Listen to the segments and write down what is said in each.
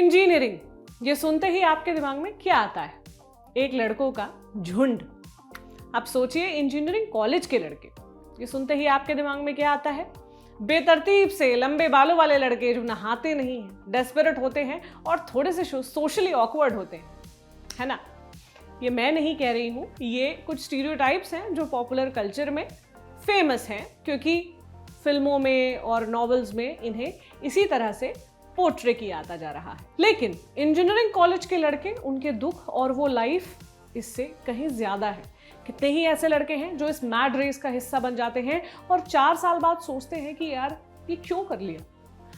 Engineering, ये सुनते ही आपके दिमाग में क्या आता है? एक लड़कों का झुंड। अब सोचिए इंजीनियरिंग कॉलेज के लड़के, ये सुनते ही आपके दिमाग में क्या आता है? बेतरतीब से लंबे बालों वाले लड़के जो नहाते नहीं हैं, डेस्परेट होते हैं और थोड़े से सोशली ऑकवर्ड होते हैं, है ना? ये मैं नहीं कह रही हूं, ये कुछ स्टीरियोटाइप्स हैं जो पॉपुलर कल्चर में फेमस हैं, क्योंकि फिल्मों में और नॉवेल्स में इन्हें इसी तरह से पोर्ट्रे किया आता जा रहा है। लेकिन इंजीनियरिंग कॉलेज के लड़के, उनके दुख और वो लाइफ इससे कहीं ज्यादा है। कितने ही ऐसे लड़के हैं जो इस मैड रेस का हिस्सा बन जाते हैं और 4 साल बाद सोचते हैं कि यार ये क्यों कर लिया।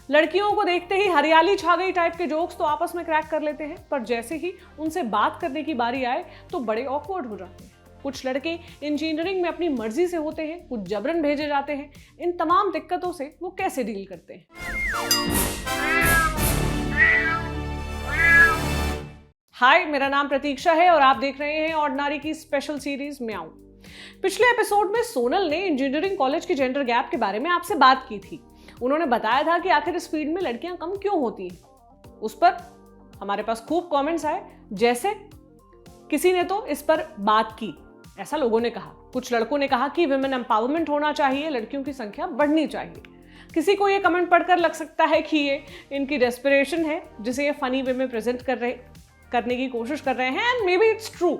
लड़कियों को देखते ही हरियाली छा गई टाइप के जोक्स तो आपस में क्रैक कर लेते हैं, पर जैसे ही उनसे बात करने की बारी आए तो बड़े ऑकवर्ड हो जाते हैं। कुछ लड़के इंजीनियरिंग में अपनी मर्जी से होते हैं, कुछ जबरन भेजे जाते हैं। इन तमाम दिक्कतों से वो कैसे डील करते हैं? हाय, मेरा नाम प्रतीक्षा है और आप देख रहे हैं ऑर्डिनरी की स्पेशल सीरीज म्याऊं। पिछले एपिसोड में सोनल ने इंजीनियरिंग कॉलेज के जेंडर गैप के बारे में आपसे बात की थी। उन्होंने बताया था कि आखिर इस फील्ड में लड़कियां कम क्यों होती हैं। उस पर हमारे पास खूब कमेंट्स आए, जैसे किसी ने तो इस पर बात की, ऐसा लोगों ने कहा। कुछ लड़कों ने कहा कि विमेन एम्पावरमेंट होना चाहिए, लड़कियों की संख्या बढ़नी चाहिए। किसी को ये कमेंट पढ़कर लग सकता है कि ये इनकी डेस्परेशन है, जिसे ये फनी वे में प्रेजेंट करने की कोशिश कर रहे हैं, and may be it's true.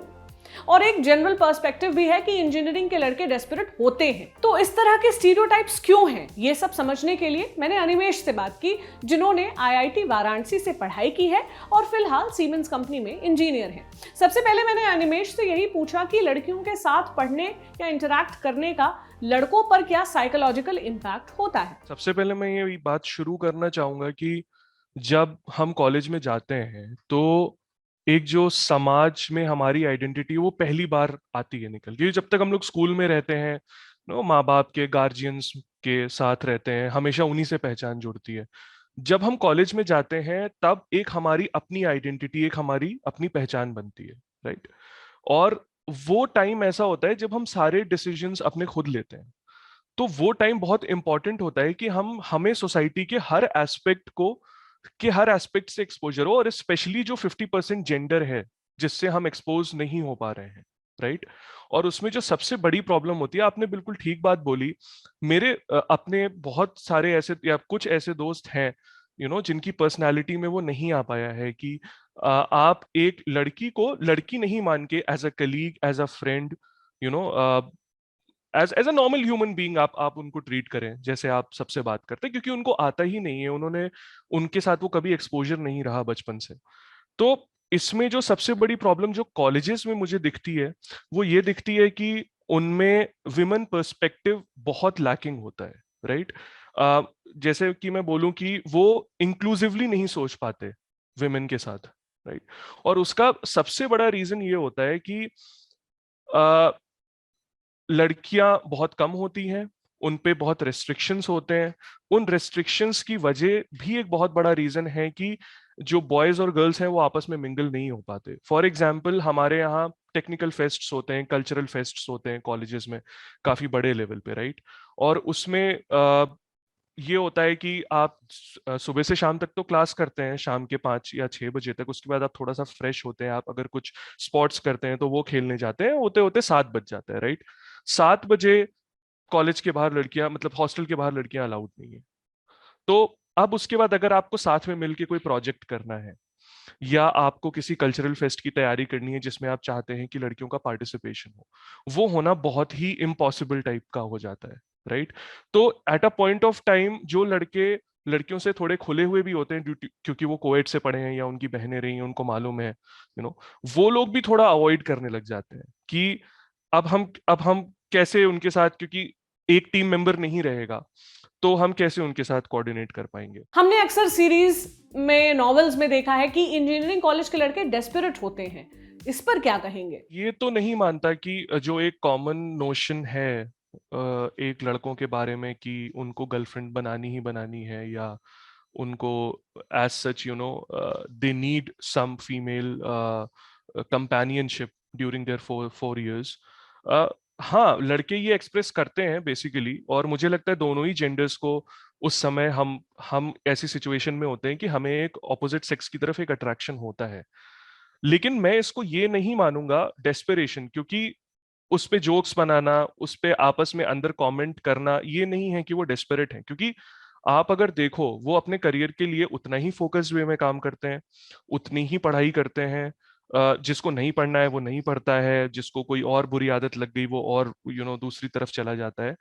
और एक जनरल पर्सपेक्टिव भी है कि इंजीनियरिंग के लड़के डेस्परेट होते हैं। तो इस तरह के स्टीरियोटाइप्स क्यों हैं, ये सब समझने के लिए मैंने अनिमेश से बात की, जिन्होंने आईआईटी वाराणसी से पढ़ाई की है और फिलहाल सीमेंस कंपनी में इंजीनियर हैं। सबसे पहले मैंने अनिमेश से यही पूछा कि लड़कियों के साथ पढ़ने या इंटरैक्ट करने का लड़कों पर क्या साइकोलॉजिकल इम्पैक्ट होता है। सबसे पहले मैं ये बात शुरू करना चाहूंगा कि जब हम कॉलेज में जाते हैं तो एक जो समाज में हमारी आइडेंटिटी वो पहली बार आती है निकल, क्योंकि जब तक हम लोग स्कूल में रहते हैं माँ बाप के गार्जियंस के साथ रहते हैं, हमेशा उन्हीं से पहचान जुड़ती है। जब हम कॉलेज में जाते हैं तब एक हमारी अपनी आइडेंटिटी, एक हमारी अपनी पहचान बनती है, राइट। और वो टाइम ऐसा होता है जब हम सारे डिसीजंस अपने खुद लेते हैं। तो वो टाइम बहुत इंपॉर्टेंट होता है कि हमें सोसाइटी के हर एस्पेक्ट से एक्सपोजर हो, और स्पेशली जो 50% जेंडर है जिससे हम एक्सपोज नहीं हो पा रहे हैं, राइट। और उसमें जो सबसे बड़ी प्रॉब्लम होती है, आपने बिल्कुल ठीक बात बोली। मेरे अपने बहुत सारे ऐसे या कुछ ऐसे दोस्त हैं जिनकी पर्सनालिटी में वो नहीं आ पाया है कि आप एक लड़की को लड़की नहीं मान के as a colleague, as a friend, you know as a normal human being आप उनको ट्रीट करें जैसे आप सबसे बात करते हैं, क्योंकि उनको आता ही नहीं है, उनके साथ वो कभी एक्सपोजर नहीं रहा बचपन से। तो इसमें जो सबसे बड़ी प्रॉब्लम जो कॉलेजेस में मुझे दिखती है वो ये दिखती है कि उनमें विमेन पर्सपेक्टिव बहुत लैकिंग होता है, राइट। जैसे कि मैं बोलूं कि वो इंक्लूसिवली नहीं सोच पाते विमेन के साथ, राइट। और उसका सबसे बड़ा रीजन ये होता है कि लड़कियां बहुत कम होती हैं, उन पे बहुत रेस्ट्रिक्शंस होते हैं। उन रेस्ट्रिक्शंस की वजह भी एक बहुत बड़ा रीजन है कि जो बॉयज और गर्ल्स हैं वो आपस में मिंगल नहीं हो पाते। फॉर एग्जाम्पल, हमारे यहाँ टेक्निकल फेस्ट्स होते हैं, कल्चरल फेस्ट्स होते हैं कॉलेजेस में काफी बड़े लेवल पे, राइट। और उसमें ये होता है कि आप सुबह से शाम तक तो क्लास करते हैं, शाम के 5 या 6 बजे तक। उसके बाद आप थोड़ा सा फ्रेश होते हैं, आप अगर कुछ स्पोर्ट्स करते हैं तो वो खेलने जाते हैं, होते होते 7 बज जाता है, राइट। 7 बजे कॉलेज के बाहर लड़कियां, मतलब हॉस्टल के बाहर लड़कियां अलाउड नहीं है। तो अब उसके बाद अगर आपको साथ में मिलके कोई प्रोजेक्ट करना है या आपको किसी कल्चरल फेस्ट की तैयारी करनी है जिसमें आप चाहते हैं कि लड़कियों का पार्टिसिपेशन हो, वो होना बहुत ही इम्पॉसिबल टाइप का हो जाता है, राइट। तो at a point of time जो लड़के लड़कियों से थोड़े खुले हुए भी होते हैं क्योंकि वो कोएड से पढ़े हैं या उनकी बहनें रही हैं, उनको मालूम है, वो लोग भी थोड़ा अवॉइड करने लग जाते हैं कि अब हम कैसे उनके साथ, क्योंकि एक टीम मेंबर नहीं रहेगा तो हम कैसे उनके साथ कोऑर्डिनेट कर पाएंगे। हमने अक्सर सीरीज में, नॉवेल्स में देखा है कि इंजीनियरिंग कॉलेज के लड़के डेस्परेट होते हैं। इस पर क्या कहेंगे? ये तो नहीं मानता कि जो एक कॉमन नोशन है एक लड़कों के बारे में कि उनको गर्लफ्रेंड बनानी ही बनानी है, या उनको as such they need some female companionship during their 4 years। हाँ, लड़के ये एक्सप्रेस करते हैं बेसिकली, और मुझे लगता है दोनों ही जेंडर्स को उस समय हम ऐसी सिचुएशन में होते हैं कि हमें एक ऑपोजिट सेक्स की तरफ एक अट्रैक्शन होता है। लेकिन मैं इसको ये नहीं मानूंगा डेस्परेशन, क्योंकि उस पे जोक्स बनाना, उस पे आपस में अंदर कमेंट करना, ये नहीं है कि वो डेस्परेट है। क्योंकि आप अगर देखो, वो अपने करियर के लिए उतना ही फोकस्ड वे में काम करते हैं, उतनी ही पढ़ाई करते हैं। जिसको नहीं पढ़ना है वो नहीं पढ़ता है, जिसको कोई और बुरी आदत लग गई वो और दूसरी तरफ चला जाता है।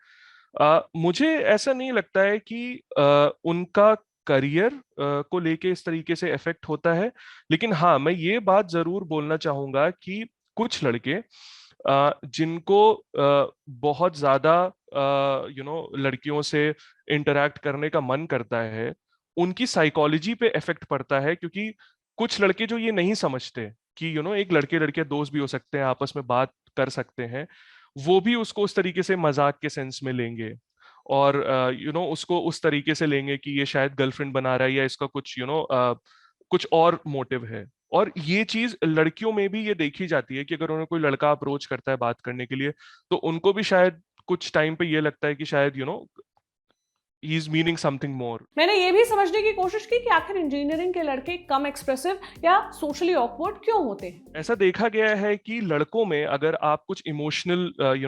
मुझे ऐसा नहीं लगता है कि उनका करियर को लेके इस तरीके से इफेक्ट होता है। लेकिन हाँ, मैं ये बात जरूर बोलना चाहूंगा कि कुछ लड़के जिनको बहुत ज्यादा लड़कियों से इंटरेक्ट करने का मन करता है, उनकी साइकोलॉजी पे इफेक्ट पड़ता है। क्योंकि कुछ लड़के जो ये नहीं समझते कि एक लड़के लड़के दोस्त भी हो सकते हैं, आपस में बात कर सकते हैं, वो भी उसको उस तरीके से मजाक के सेंस में लेंगे, और उसको उस तरीके से लेंगे कि ये शायद गर्लफ्रेंड बना रहा है, या इसका कुछ कुछ और मोटिव है। और ये चीज लड़कियों में भी ये देखी जाती है कि अगर उन्हें कोई लड़का अप्रोच करता है बात करने के लिए, तो उनको भी शायद कुछ टाइम पे ये लगता है कि शायद he is meaning something more. मैंने ये भी समझने की कोशिश की कि आखिर इंजीनियरिंग के लड़के कम एक्सप्रेसिव या सोशली ऑकवर्ड क्यों होते हैं। ऐसा देखा गया है कि लड़कों में अगर आप कुछ इमोशनल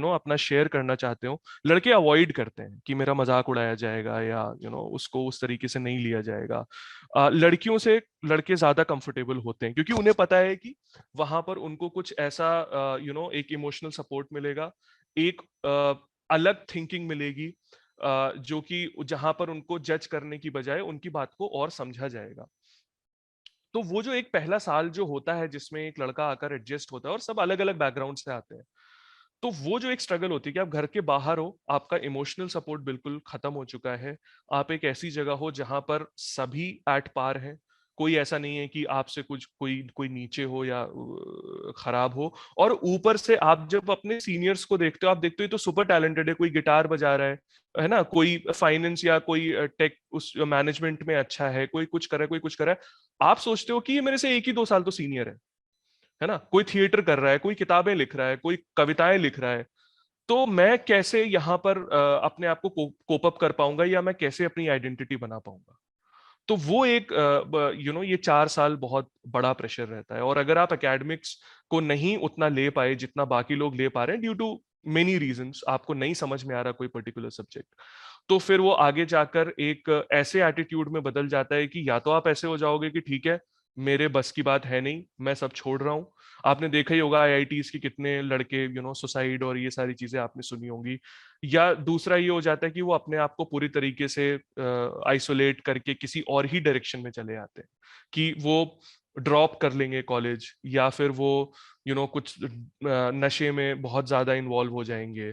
अपना शेयर करना चाहते हो, लड़के अवॉइड करते हैं कि मेरा मजाक उड़ाया जाएगा, या उसको उस तरीके से नहीं लिया जाएगा। लड़कियों से लड़के ज्यादा कंफर्टेबल होते हैं, क्योंकि उन्हें पता है कि वहां पर उनको कुछ ऐसा एक इमोशनल सपोर्ट मिलेगा, एक अलग थिंकिंग मिलेगी, जो कि जहां पर उनको जज करने की बजाय उनकी बात को और समझा जाएगा। तो वो जो एक पहला साल जो होता है जिसमें एक लड़का आकर एडजस्ट होता है, और सब अलग अलग बैकग्राउंड से आते हैं, तो वो जो एक स्ट्रगल होती है कि आप घर के बाहर हो, आपका इमोशनल सपोर्ट बिल्कुल खत्म हो चुका है, आप एक ऐसी जगह हो जहां पर सभी एट पार हैं, कोई ऐसा नहीं है कि आपसे कुछ कोई कोई नीचे हो या खराब हो। और ऊपर से आप जब अपने सीनियर्स को देखते हो, आप देखते हो ये तो सुपर टैलेंटेड है, कोई गिटार बजा रहा है ना, कोई फाइनेंस या कोई टेक उस मैनेजमेंट में अच्छा है, कोई कुछ कर रहा है, कोई कुछ कर रहा है। आप सोचते हो कि ये मेरे से 1 ही 2 साल तो सीनियर है ना, कोई थिएटर कर रहा है, कोई किताबें लिख रहा है, कोई कविताएं लिख रहा है, तो मैं कैसे यहाँ पर अपने आप को कोप अप कर पाऊंगा, या मैं कैसे अपनी आइडेंटिटी बना पाऊंगा। तो वो एक ये 4 साल बहुत बड़ा प्रेशर रहता है। और अगर आप एकेडमिक्स को नहीं उतना ले पाए जितना बाकी लोग ले पा रहे हैं, ड्यू टू मेनी रीजंस, आपको नहीं समझ में आ रहा कोई पर्टिकुलर सब्जेक्ट, तो फिर वो आगे जाकर एक ऐसे एटीट्यूड में बदल जाता है कि या तो आप ऐसे हो जाओगे कि ठीक है, मेरे बस की बात है नहीं, मैं सब छोड़ रहा हूँ। आपने देखा ही होगा आईआईटीज के कितने लड़के सुसाइड और ये सारी चीजें आपने सुनी होंगी। या दूसरा ये हो जाता है कि वो अपने आप को पूरी तरीके से आइसोलेट करके किसी और ही डायरेक्शन में चले आते हैं, कि वो ड्रॉप कर लेंगे कॉलेज, या फिर वो कुछ नशे में बहुत ज्यादा इन्वॉल्व हो जाएंगे।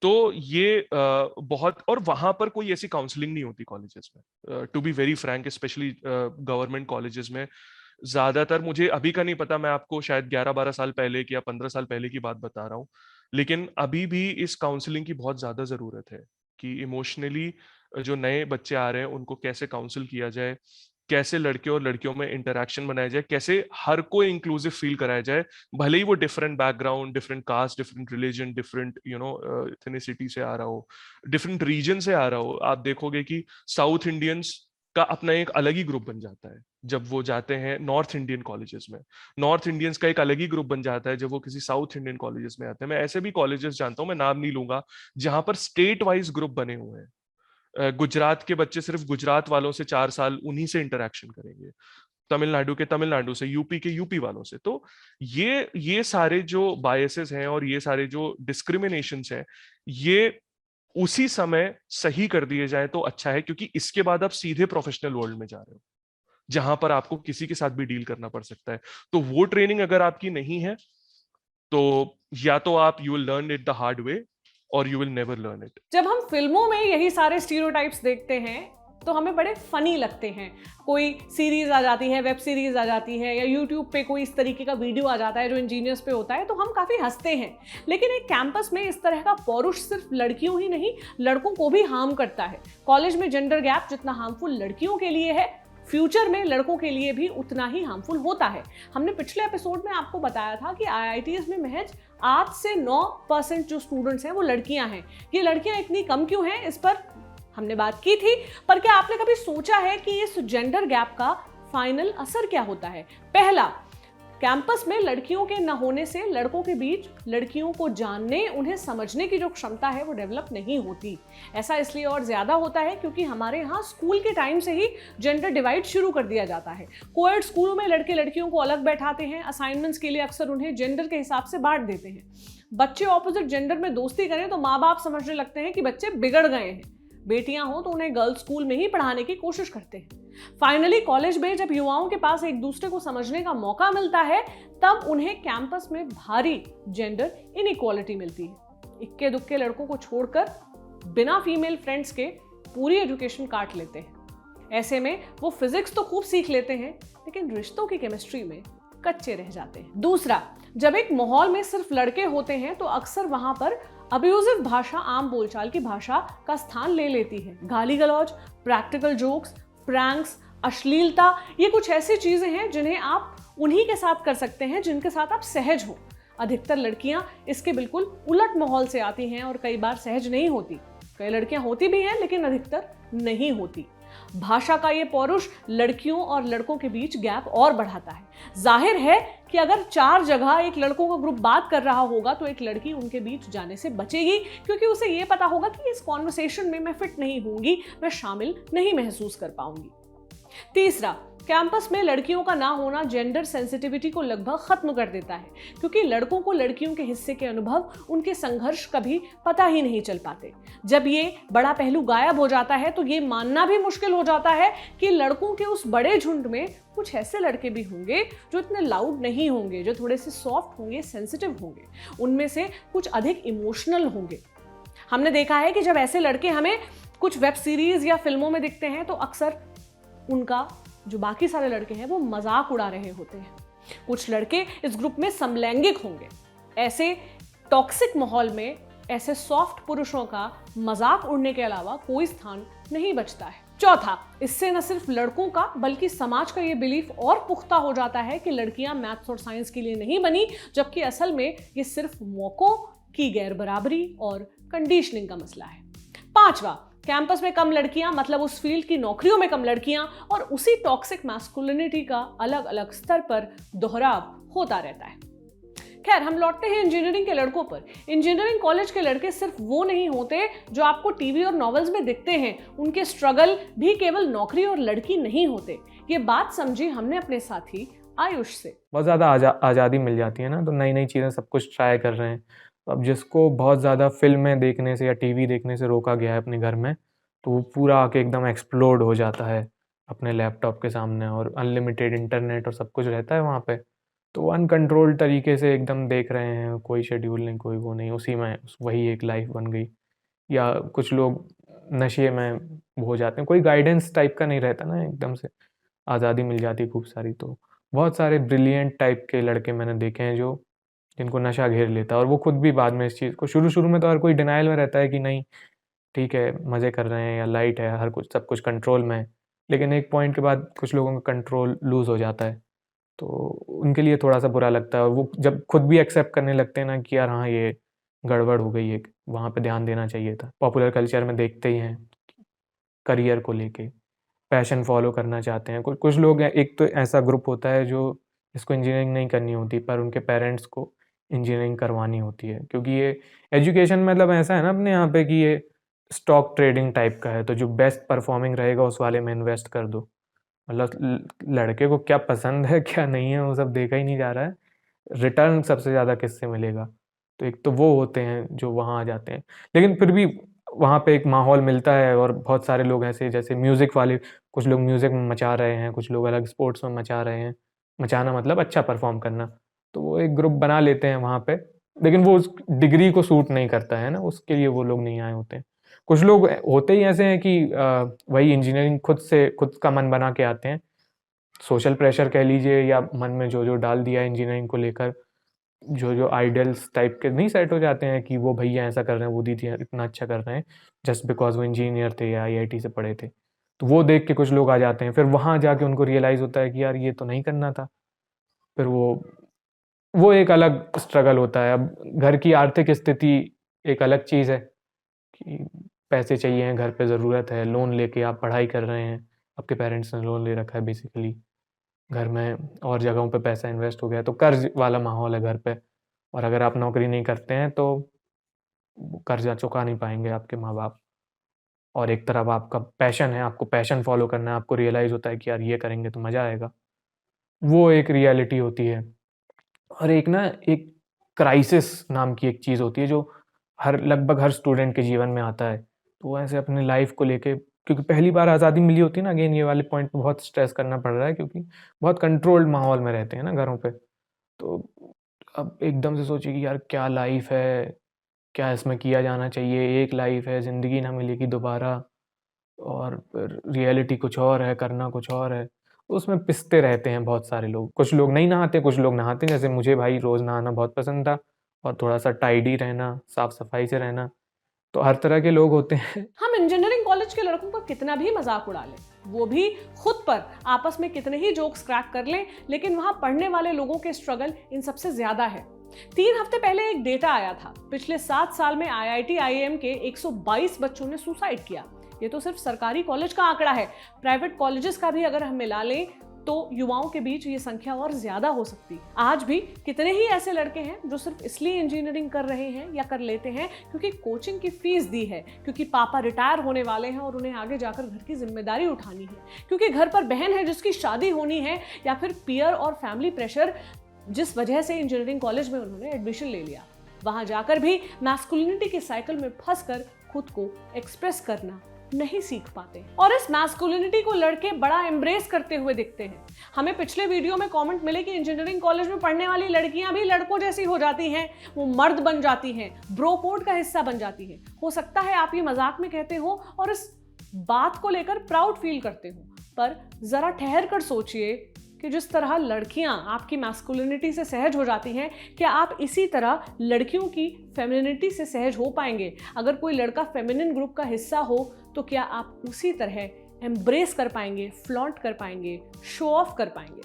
तो ये बहुत, और वहां पर कोई ऐसी काउंसलिंग नहीं होती कॉलेजेस में, to be very frank, specially government colleges में। ज्यादातर, मुझे अभी का नहीं पता, मैं आपको शायद 11-12 साल पहले की या 15 साल पहले की बात बता रहा हूँ, लेकिन अभी भी इस काउंसलिंग की बहुत ज्यादा जरूरत है कि इमोशनली जो नए बच्चे आ रहे हैं उनको कैसे काउंसिल किया जाए, कैसे लड़के और लड़कियों में इंटरेक्शन बनाया जाए, कैसे हर कोई इंक्लूसिव फील कराया जाए, भले ही वो different background, different caste, different religion, different ethnicity से आ रहा हो, डिफरेंट रीजन से आ रहा हो। आप देखोगे कि साउथ इंडियंस का अपना एक अलग ही ग्रुप बन जाता है जब वो जाते हैं नॉर्थ इंडियन कॉलेजेस में, नॉर्थ इंडियंस का एक अलग ही ग्रुप बन जाता है जब वो किसी साउथ इंडियन कॉलेजेस में आते हैं। मैं ऐसे भी कॉलेजेस जानता हूं, मैं नाम नहीं लूंगा, जहां पर स्टेट वाइज ग्रुप बने हुए हैं। गुजरात के बच्चे सिर्फ गुजरात वालों से 4 साल उन्हीं से इंटरेक्शन करेंगे, तमिलनाडु के तमिलनाडु से, यूपी के यूपी वालों से। तो ये सारे जो बायसेस हैं और ये सारे जो डिस्क्रिमिनेशंस हैं, ये उसी समय सही कर दिए जाए तो अच्छा है, क्योंकि इसके बाद आप सीधे प्रोफेशनल वर्ल्ड में जा रहे हो जहां पर आपको किसी के साथ भी डील करना पड़ सकता है। तो वो ट्रेनिंग अगर आपकी नहीं है, तो या तो आप you will learn it the hard way, और you will never learn it. जब हम फिल्मों में यही सारे स्टीरियोटाइप्स देखते हैं तो हमें बड़े फनी लगते हैं। कोई सीरीज आ जाती है, वेब सीरीज आ जाती है, या यूट्यूब पे कोई इस तरीके का वीडियो आ जाता है जो इंजीनियर्स पे होता है, तो हम काफ़ी हंसते हैं। लेकिन एक कैंपस में इस तरह का पौरुष सिर्फ लड़कियों ही नहीं, लड़कों को भी हार्म करता है। कॉलेज में जेंडर गैप जितना हार्मफुल लड़कियों के लिए है, फ्यूचर में लड़कों के लिए भी उतना ही हार्मफुल होता है। हमने पिछले एपिसोड में आपको बताया था कि आईआईटीज में महज 8 से 9% जो स्टूडेंट्स हैं वो लड़कियां हैं। ये लड़कियां इतनी कम क्यों हैं, इस पर हमने बात की थी, पर क्या आपने कभी सोचा है कि इस जेंडर गैप का फाइनल असर क्या होता है? पहला, कैंपस में लड़कियों के न होने से लड़कों के बीच लड़कियों को जानने, उन्हें समझने की जो क्षमता है वो डेवलप नहीं होती। ऐसा इसलिए और ज्यादा होता है क्योंकि हमारे यहाँ स्कूल के टाइम से ही जेंडर डिवाइड शुरू कर दिया जाता है। कोएड स्कूलों में लड़के लड़कियों को अलग बैठाते हैं, असाइनमेंट्स के लिए अक्सर उन्हें जेंडर के हिसाब से बांट देते हैं। बच्चे ऑपोजिट जेंडर में दोस्ती करें तो माँ बाप समझने लगते हैं कि बच्चे बिगड़ गए हैं। बेटियां हो तो उन्हें गर्ल्स स्कूल में ही पढ़ाने की कोशिश करते हैं। फाइनली कॉलेज में जब युवाओं के पास एक दूसरे को समझने का मौका मिलता है, तब उन्हें कैंपस में भारी जेंडर इनइक्वालिटी मिलती है। इक्के दुक्के लड़कों को छोड़कर बिना फीमेल फ्रेंड्स के पूरी एजुकेशन काट लेते हैं। ऐसे में वो फिजिक्स तो खूब सीख लेते हैं, लेकिन रिश्तों की केमिस्ट्री में कच्चे रह जाते हैं। दूसरा, जब एक माहौल में सिर्फ लड़के होते हैं तो अक्सर वहां पर अब्यूजिव भाषा आम बोलचाल की भाषा का स्थान ले लेती है। गाली गलौज, प्रैक्टिकल जोक्स, प्रैंक्स, अश्लीलता, ये कुछ ऐसी चीजें हैं जिन्हें आप उन्हीं के साथ कर सकते हैं जिनके साथ आप सहज हो। अधिकतर लड़कियां इसके बिल्कुल उलट माहौल से आती हैं और कई बार सहज नहीं होती। कई लड़कियां होती भी हैं लेकिन अधिकतर नहीं होती। भाषा का ये पौरुष लड़कियों और लड़कों के बीच गैप और बढ़ाता है। जाहिर है कि अगर 4 जगह एक लड़कों का ग्रुप बात कर रहा होगा तो एक लड़की उनके बीच जाने से बचेगी, क्योंकि उसे ये पता होगा कि इस कॉन्वर्सेशन में मैं फिट नहीं होंगी, मैं शामिल नहीं महसूस कर पाऊंगी। तीसरा, कैंपस में लड़कियों का ना होना जेंडर सेंसिटिविटी को लगभग खत्म कर देता है, क्योंकि लड़कों को लड़कियों के हिस्से के अनुभव, उनके संघर्ष कभी पता ही नहीं चल पाते। जब ये बड़ा पहलू गायब हो जाता है तो ये मानना भी मुश्किल हो जाता है कि लड़कों के उस बड़े झुंड में कुछ ऐसे लड़के भी होंगे जो इतने लाउड नहीं होंगे, जो थोड़े से सॉफ्ट होंगे, सेंसिटिव होंगे, उनमें से कुछ अधिक इमोशनल होंगे। हमने देखा है कि जब ऐसे लड़के हमें कुछ वेब सीरीज या फिल्मों में दिखते हैं तो अक्सर उनका जो बाकी सारे लड़के हैं वो मजाक उड़ा रहे होते हैं। कुछ लड़के इस ग्रुप में समलैंगिक होंगे। ऐसे टॉक्सिक माहौल में ऐसे सॉफ्ट पुरुषों का मजाक उड़ने के अलावा कोई स्थान नहीं बचता है। चौथा, इससे न सिर्फ लड़कों का बल्कि समाज का ये बिलीफ और पुख्ता हो जाता है कि लड़कियां मैथ्स और साइंस के लिए नहीं बनी, जबकि असल में ये सिर्फ मौकों की गैर बराबरी और कंडीशनिंग का मसला है। पांचवा, कैंपस में कम लड़कियां मतलब उस फील्ड की नौकरियों में कम लड़कियां और उसी टॉक्सिक मैस्कुलिनिटी का अलग अलग स्तर पर दोहराव होता रहता है। खैर, हम लौटते हैं इंजीनियरिंग के लड़कों पर। इंजीनियरिंग कॉलेज के लड़के सिर्फ वो नहीं होते जो आपको टीवी और नॉवेल्स में दिखते हैं। उनके स्ट्रगल भी केवल नौकरी और लड़की नहीं होते। ये बात समझी हमने अपने साथी आयुष से। बहुत ज़्यादा आज़ादी मिल जाती है ना, तो नई नई चीज़ें सब कुछ ट्राई कर रहे हैं। अब जिसको बहुत ज़्यादा फिल्में देखने से या टीवी देखने से रोका गया है अपने घर में, तो वो पूरा आके एकदम एक्सप्लोड हो जाता है अपने लैपटॉप के सामने, और अनलिमिटेड इंटरनेट और सब कुछ रहता है वहाँ पे। तो अनकंट्रोल्ड तरीके से एकदम देख रहे हैं, कोई शेड्यूल नहीं, कोई वो नहीं, उसी में वही एक लाइफ बन गई। या कुछ लोग नशे में हो जाते हैं, कोई गाइडेंस टाइप का नहीं रहता ना, एकदम से आज़ादी मिल जाती है खूब सारी। तो बहुत सारे ब्रिलियंट टाइप के लड़के मैंने देखे हैं जो जिनको नशा घेर लेता है, और वो खुद भी बाद में इस चीज़ को, शुरू में तो हर कोई डिनाइल में रहता है कि नहीं ठीक है, मज़े कर रहे हैं या लाइट है, हर कुछ सब कुछ कंट्रोल में है। लेकिन एक पॉइंट के बाद कुछ लोगों का कंट्रोल लूज़ हो जाता है, तो उनके लिए थोड़ा सा बुरा लगता है। और वो जब खुद भी एक्सेप्ट करने लगते हैं ना कि यार हाँ, ये गड़बड़ हो गई है, वहाँ पे ध्यान देना चाहिए था। पॉपुलर कल्चर में देखते ही हैं, करियर को लेके पैशन फॉलो करना चाहते हैं। कुछ लोग हैं, एक तो ऐसा ग्रुप होता है जो जिसको इंजीनियरिंग नहीं करनी होती पर उनके पेरेंट्स को इंजीनियरिंग करवानी होती है, क्योंकि ये एजुकेशन मतलब ऐसा है ना अपने यहाँ पे कि ये स्टॉक ट्रेडिंग टाइप का है। तो जो बेस्ट परफॉर्मिंग रहेगा उस वाले में इन्वेस्ट कर दो। मतलब लड़के को क्या पसंद है क्या नहीं है वो सब देखा ही नहीं जा रहा है, रिटर्न सबसे ज़्यादा किससे मिलेगा। तो एक तो वो होते हैं जो वहाँ आ जाते हैं, लेकिन फिर भी वहाँ पे एक माहौल मिलता है। और बहुत सारे लोग ऐसे, जैसे म्यूज़िक वाले, कुछ लोग म्यूज़िक में मचा रहे हैं, कुछ लोग अलग स्पोर्ट्स में मचा रहे हैं। मचाना मतलब अच्छा परफॉर्म करना। तो वो एक ग्रुप बना लेते हैं वहाँ पे, लेकिन वो उस डिग्री को सूट नहीं करता है ना, उसके लिए वो लोग नहीं आए होते हैं। कुछ लोग होते ही ऐसे हैं कि वही इंजीनियरिंग खुद का मन बना के आते हैं। सोशल प्रेशर कह लीजिए, या मन में जो डाल दिया इंजीनियरिंग को लेकर, जो आइडियल्स टाइप के नहीं सेट हो जाते हैं कि वो भैया ऐसा कर रहे हैं, वो दीदी इतना अच्छा कर रहे हैं, जस्ट बिकॉज वो इंजीनियर थे या आईआईटी से पढ़े थे। तो वो देख के कुछ लोग आ जाते हैं, फिर वहाँ जाके उनको रियलाइज़ होता है कि यार ये तो नहीं करना था। फिर वो एक अलग स्ट्रगल होता है। अब घर की आर्थिक स्थिति एक अलग चीज़ है कि पैसे चाहिए हैं, घर पे ज़रूरत है, लोन लेके आप पढ़ाई कर रहे हैं, आपके पेरेंट्स ने लोन ले रखा है बेसिकली, घर में और जगहों पे पैसा इन्वेस्ट हो गया है, तो कर्ज़ वाला माहौल है घर पे। और अगर आप नौकरी नहीं करते हैं तो कर्ज़ा चुका नहीं पाएँगे आपके माँ-बाप। और एक तरफ आपका पैशन है, आपको पैशन फ़ॉलो करना है, आपको रियलाइज़ होता है कि यार ये करेंगे तो मज़ा आएगा। वो एक रियलिटी होती है। और एक क्राइसिस नाम की एक चीज़ होती है जो लगभग हर स्टूडेंट के जीवन में आता है। तो वो ऐसे अपनी लाइफ़ को लेके, क्योंकि पहली बार आज़ादी मिली होती है ना, अगेन ये वाले पॉइंट पे बहुत स्ट्रेस करना पड़ रहा है क्योंकि बहुत कंट्रोल्ड माहौल में रहते हैं ना घरों पे। तो अब एकदम से सोचिए कि यार क्या लाइफ़ है, क्या इसमें किया जाना चाहिए, एक लाइफ़ है, ज़िंदगी ना मिलेगी दोबारा और रियलिटी कुछ और है, करना कुछ और है। उसमें पिसते रहते हैं बहुत सारे लोग। कुछ लोग नहीं नहाते, कुछ लोग नहाते हैं, जैसे मुझे भाई रोज़ नहाना बहुत पसंद था और थोड़ा-सा टाइडी रहना, साफ-सफाई से रहना, तो हर तरह के लोग होते हैं। हम इंजीनियरिंग कॉलेज के लड़कों का कितना भी मजाक उड़ा लें, वो भी खुद पर आपस में कितने ही जोक्स क्रैक कर लें, लेकिन वहां पढ़ने वाले लोगों के स्ट्रगल इन सबसे ज्यादा है। 3 हफ्ते पहले एक डेटा आया था, पिछले 7 साल में IIT IIM के 122 बच्चों ने सुसाइड किया। ये तो सिर्फ सरकारी कॉलेज का आंकड़ा है, प्राइवेट कॉलेजेस का भी अगर हम मिला लें तो युवाओं के बीच ये संख्या और ज्यादा हो सकती है। आज भी कितने ही ऐसे लड़के हैं जो सिर्फ इसलिए इंजीनियरिंग कर रहे हैं या कर लेते हैं क्योंकि कोचिंग की फीस दी है, क्योंकि पापा रिटायर होने वाले हैं और उन्हें आगे जाकर घर की जिम्मेदारी उठानी है, क्योंकि घर पर बहन है जिसकी शादी होनी है, या फिर पीयर और फैमिली प्रेशर जिस वजह से इंजीनियरिंग कॉलेज में उन्होंने एडमिशन ले लिया। वहां जाकर भी मैस्कुलिनिटी के साइकिल में फंसकर खुद को एक्सप्रेस करना नहीं सीख पाते, और इस मैस्कुलिनिटी को लड़के बड़ा एम्ब्रेस करते हुए दिखते हैं। हमें पिछले वीडियो में कमेंट मिले कि इंजीनियरिंग कॉलेज में पढ़ने वाली लड़कियां भी लड़कों जैसी हो जाती हैं, वो मर्द बन जाती हैं, ब्रो कोड का हिस्सा बन जाती हैं। हो सकता है आप ये मजाक में कहते हो और इस बात को लेकर प्राउड फील करते हो, पर जरा ठहर कर सोचिए कि जिस तरह लड़कियां आपकी मैस्कुलिनिटी से सहज हो जाती हैं, क्या आप इसी तरह लड़कियों की फेमिनिटी से सहज हो पाएंगे? अगर कोई लड़का फेमिनिन ग्रुप का हिस्सा हो तो क्या आप उसी तरह एम्ब्रेस कर पाएंगे, फ्लॉन्ट कर पाएंगे, शो ऑफ कर पाएंगे?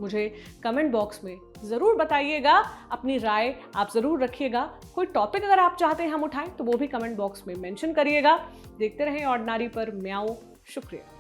मुझे कमेंट बॉक्स में ज़रूर बताइएगा, अपनी राय आप ज़रूर रखिएगा। कोई टॉपिक अगर आप चाहते हैं हम उठाएं तो वो भी कमेंट बॉक्स में मेंशन करिएगा। देखते रहें ऑर्डिनरी पर म्याऊ। शुक्रिया।